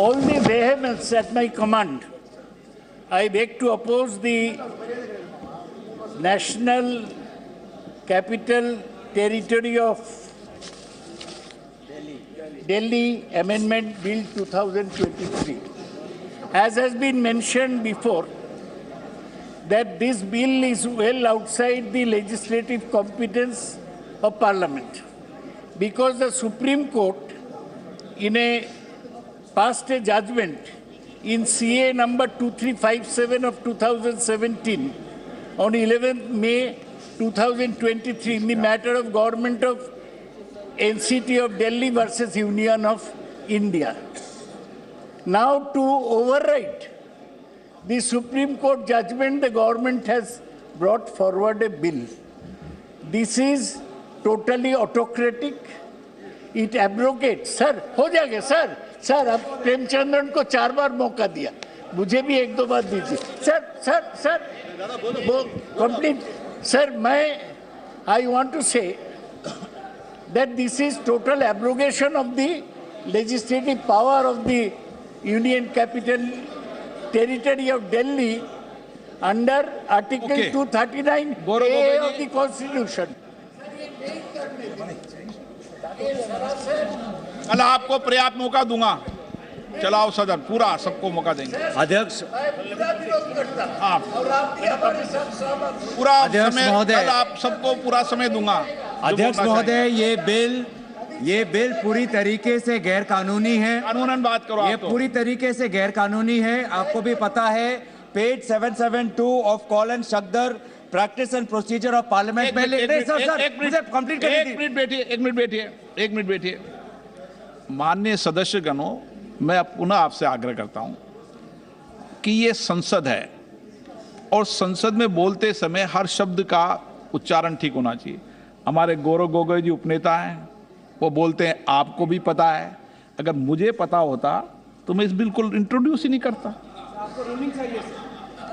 all the vehemence at my command, I beg to oppose the National Capital Territory of Delhi Amendment Bill 2023. As has been mentioned before, that this bill is well outside the legislative competence of Parliament, because the Supreme Court, in a passed a judgment in CA number 2357 of 2017 on 11th May 2023 in the matter of Government of NCT of Delhi versus Union of India. Now, to override the Supreme Court judgment, the government has brought forward a bill. This is totally autocratic. It abrogates. Sir, हो जाएगा sir. Sir, अब प्रेमचंद्रन को 4 बार मौका दिया, मुझे भी 1-2 बार दीजिए. Sir, वो complete. Sir, I want to say that this is total abrogation of the legislative power of the Union Capital Territory of Delhi under Article 239A of the Constitution. कल आपको पर्याप्त मौका दूंगा, चलाओ सदन, पूरा सबको मौका देंगे. अध्यक्ष पूरा समय, कल आप सबको पूरा समय दूंगा. अध्यक्ष महोदय, ये बिल पूरी तरीके से गैर कानूनी है. कानूनन बात करो. ये पूरी तरीके से गैर कानूनी है. आपको भी पता है, page 772 of Kaul and Shakdher practice and procedure of parliament में. एक मिनट बैठिए. माननीय सदस्यगणों, मैं पुनः आपसे आग्रह करता हूं कि ये संसद है और संसद में बोलते समय हर शब्द का उच्चारण ठीक होना चाहिए. हमारे गौरव गोगोई जी उपनेता हैं, वो बोलते हैं आपको भी पता है. अगर मुझे पता होता तो मैं इस बिल को इंट्रोड्यूस ही नहीं करता.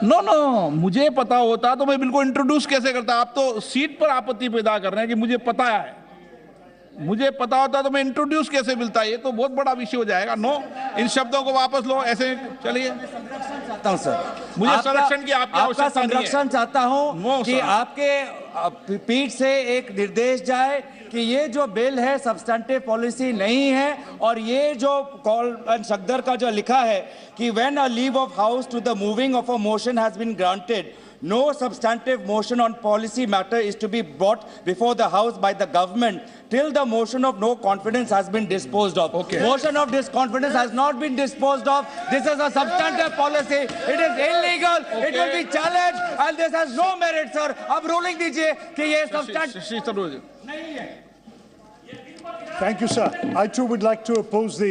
नो, मुझे पता होता तो मैं बिल को इंट्रोड्यूस कैसे करता. आप तो सीट पर आपत्ति पैदा कर रहे हैं कि मुझे पता है. मुझे पता होता तो मैं इंट्रोड्यूस कैसे मिलता. ये तो बहुत बड़ा विषय हो जाएगा. नो, इन शब्दों को वापस लो. ऐसे चलिए. चाहता हूं सर, मुझे संरक्षण की आपका संरक्षण चाहता हूं कि आपके पीठ से एक निर्देश जाए कि ये जो बिल है सब्सटेंटिव पॉलिसी नहीं है. और ये जो कॉल एंड शक्दर का जो लिखा है कि when a leave of house to the moving of a motion has been granted, no substantive motion on policy matter is to be brought before the House by the government till the motion of no confidence has been disposed of. Okay. Motion of disconfidence has not been disposed of. This is a substantive policy. It is illegal. Okay. It will be challenged and this has no merit, sir. अब ruling दीजिए कि ये substantive नहीं है. Thank you, sir. I too would like to oppose the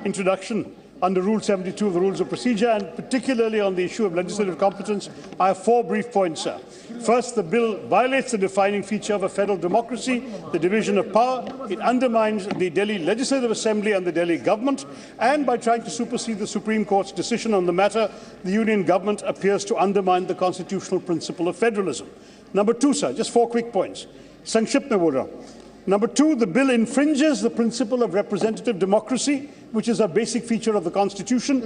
introduction under Rule 72 of the Rules of Procedure, and particularly on the issue of legislative competence. I have 4 brief points, sir. First, the bill violates the defining feature of a federal democracy, the division of power. It undermines the Delhi Legislative Assembly and the Delhi government, and by trying to supersede the Supreme Court's decision on the matter, the Union government appears to undermine the constitutional principle of federalism. Number 2, sir, just 4 quick points. Sankshipt mein bol raha hu. Number 2, the bill infringes the principle of representative democracy, which is a basic feature of the Constitution.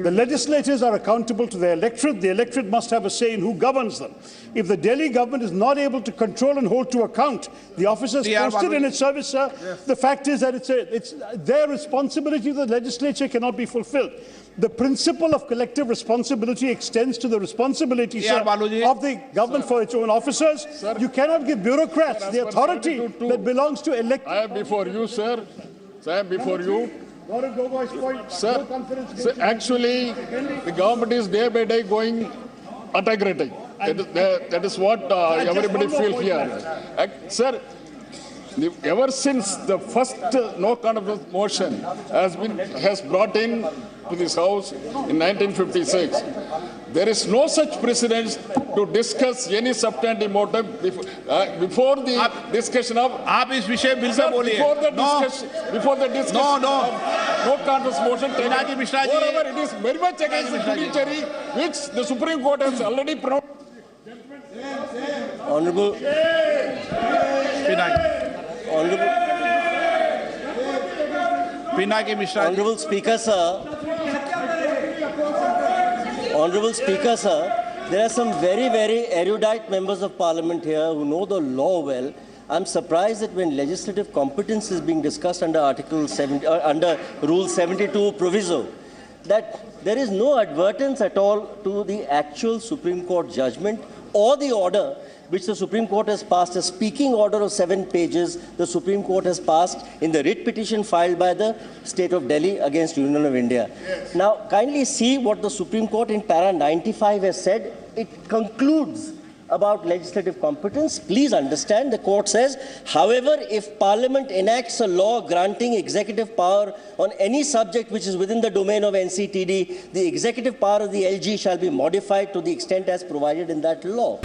The legislators are accountable to their electorate. The electorate must have a say in who governs them. If the Delhi government is not able to control and hold to account the officers posted in its service, sir, the fact is that it's their responsibility. The legislature cannot be fulfilled. The principle of collective responsibility extends to the responsibility, sir, of the government for its own officers. Sir, you cannot give bureaucrats the authority that belongs to elect. I am before you, sir. I am before you. Sir, actually, the government is day by day going autocratic. That is what everybody feels here. Sir, ever since the first no confidence motion has brought in to this House in 1956, there is no such precedent to discuss any substantive motive before the discussion of. आप इस विषय bill pay बोलिए. Before the discussion no confidence motion. Mishra ji. Moreover, it is very much against the judiciary, which the Supreme Court has already pronounced. Honorable. Pinaki Mishra ji. Honorable Speaker, sir. Honorable Speaker, sir. There are some very, very erudite members of Parliament here who know the law well. I'm surprised that when legislative competence is being discussed under under Rule 72 proviso, that there is no advertence at all to the actual Supreme Court judgment or the order which the Supreme Court has passed, a speaking order of 7 pages the Supreme Court has passed in the writ petition filed by the State of Delhi against Union of India. Yes. Now, kindly see what the Supreme Court in para 95 has said. It concludes about legislative competence. Please understand, the court says, however, if Parliament enacts a law granting executive power on any subject which is within the domain of NCTD, the executive power of the LG shall be modified to the extent as provided in that law.